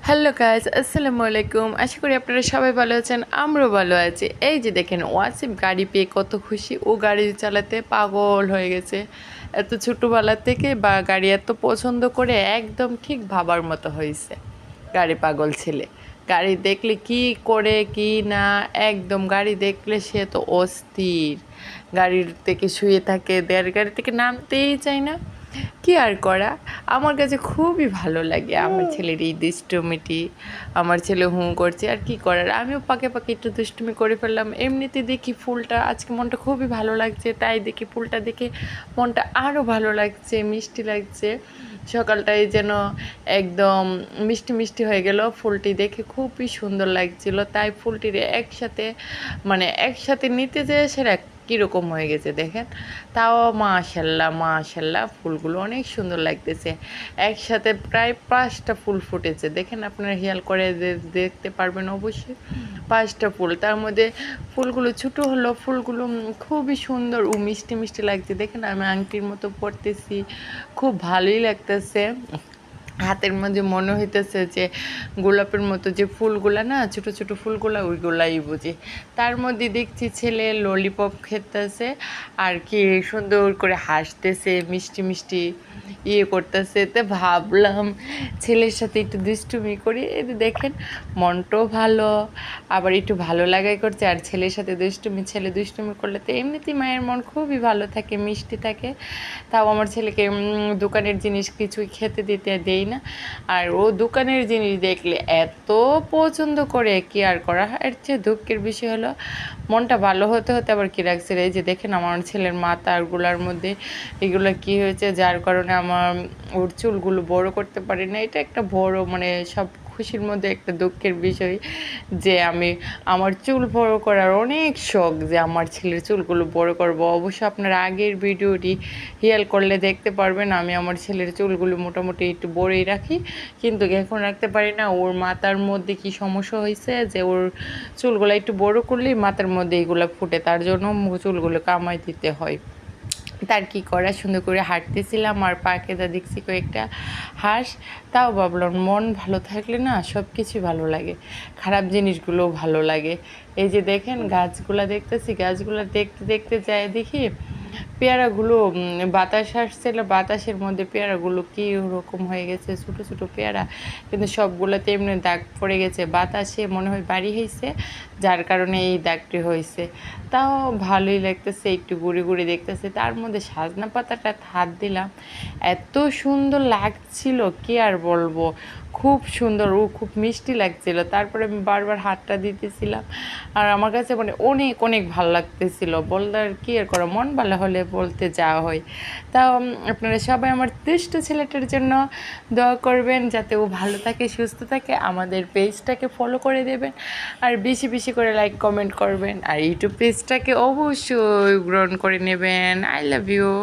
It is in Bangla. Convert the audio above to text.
হ্যালো গাইস, আসসালামু আলাইকুম। আশা করি আপনারা সবাই ভালো আছেন, আমরাও ভালো আছি। এই যে দেখেন, ওয়াসিফ গাড়ি পেয়ে কত খুশি। ও গাড়ি চালাতে পাগল হয়ে গেছে। এত ছোটোবেলা থেকে বা গাড়ি এত পছন্দ করে একদম ঠিক ভাবার মতো হয়েছে। গাড়ি পাগল ছেলে। গাড়ি দেখলে কি করে কি না, একদম গাড়ি দেখলে সে তো অস্থির। গাড়ির থেকে শুয়ে থাকে, গাড়ি থেকে নামতেই চায় না। কি আর করা, আমার কাছে খুবই ভালো লাগে আমার ছেলের এই দুষ্টুমিটি। আমার ছেলে হুঁ করছে, আর কি করার, আমিও পাকে পাকে একটু দুষ্টুমি করে ফেললাম। এমনিতে দেখি ফুলটা, আজকে মনটা খুবই ভালো লাগছে, তাই দেখি ফুলটা দেখে মনটা আরও ভালো লাগছে, মিষ্টি লাগছে। সকালটাই যেন একদম মিষ্টি মিষ্টি হয়ে গেল। ফুলটি দেখে খুবই সুন্দর লাগছিল, তাই ফুলটির একসাথে নিতে যেয়ে সেটা কীরকম হয়ে গেছে দেখেন। তাও মাশাল্লাহ মাশাল্লাহ, ফুলগুলো অনেক সুন্দর লাগতেছে। একসাথে প্রায় 5টা ফুল ফুটেছে, দেখেন আপনারা খেয়াল করে দেখতে পারবেন অবশ্যই। 5টা ফুল, তার মধ্যে ফুলগুলো ছোটো হলো, ফুলগুলো খুবই সুন্দর ও মিষ্টি মিষ্টি লাগছে। দেখেন আমি আংটির মতো পরতেছি, খুব ভালোই লাগতেছে। হাতের মধ্যে মনে হইতেছে যে গোলাপের মতো যে ফুলগুলা না, ছোটো ছোটো ফুলগুলা, ওইগুলাই বুঝি। তার মধ্যে দেখছি ছেলে ললিপপ খেতেছে আর কি সুন্দর করে হাসতেছে, মিষ্টি মিষ্টি করতেছে। তো ভাবলাম ছেলের সাথে একটু দুষ্টুমি করি। এই দেখেন, মনটাও ভালো, আবার একটু ভালো লাগাই করছে। আর ছেলের সাথে ছেলে দুষ্টুমি করলে তো এমনিতেই মায়ের মন খুবই ভালো থাকে, মিষ্টি থাকে। তাও আমার ছেলেকে দোকানের জিনিস কিছুই খেতে দিতে দেই না। আর ও দোকানের জিনিস দেখলে এত পছন্দ করে, কি আর করা। এর চেয়ে দুঃখের বিষয় হলো, মনটা ভালো হতে হতে আবার কী রাখছে। এই যে দেখেন আমার ছেলের মাথাগুলার মধ্যে এগুলো কি হয়েছে, যার কারণে আমার ওর চুলগুলো বড় করতে পারি না। এটা একটা বড় সব খুশির মধ্যে একটা দুঃখের বিষয় যে আমার চুল বড় করার অনেক শখ, যে আমার ছেলের চুলগুলো বড় করব। অবশ্য আপনারা আগের ভিডিওটি খেয়াল করলে দেখতে পারবেন, আমি আমার ছেলের চুলগুলো মোটামুটি একটু বড়ই রাখি, কিন্তু এখন রাখতে পারি না। ওর মাথার মধ্যে কি সমস্যা হয়েছে যে ওর চুলগুলো একটু বড় করলেই মাথার মধ্যে এইগুলো ফুটে, তার জন্য চুলগুলো কামাই দিতে হয়। তার কি করা, সুন্দর করে হাঁটতেছিলাম আর পার্কে দেখছি কয়েকটা হাঁস। তাও ভাবলাম মন ভালো থাকলে না সব কিছুই ভালো লাগে, খারাপ জিনিসগুলোও ভালো লাগে। এই যে দেখেন গাছগুলা দেখতেছি, গাছগুলো দেখতে দেখতে যায় দেখি পেয়ারাগুলো বাতাস আসছিল, বাতাসের মধ্যে পেয়ারাগুলো কী রকম হয়ে গেছে, ছোটো ছোটো পেয়ারা, কিন্তু সবগুলোতে এমনি দাগ পড়ে গেছে। বাতাসে মনে হয় বাড়ি হয়েছে, যার কারণে এই দাগটি হয়েছে। তাও ভালোই লাগতেছে, একটু ঘুরে ঘুরে দেখতেছে। তার মধ্যে সজনা পাতাটা হাত দিলাম, এত সুন্দর লাগছিল, কি আর বলবো, খুব সুন্দর ও খুব মিষ্টি লাগছিল। তারপরে আমি বারবার হাতটা দিতেছিলাম, আর আমার কাছে অনেক অনেক ভালো লাগতেছিল। বলতে আর কি আর করা, মন ভালো হলে বলতে যাওয়া হয়। তাও আপনারা সবাই আমার দুষ্ট ছেলেটার জন্য দোয়া করবেন, যাতে ও ভালো থাকে, সুস্থ থাকে। আমাদের পেজটাকে ফলো করে দেবেন, আর বেশি বেশি করে লাইক কমেন্ট করবেন, আর ইউটিউব পেজটাকে অবশ্যই গ্রহণ করে নেবেন। I love you.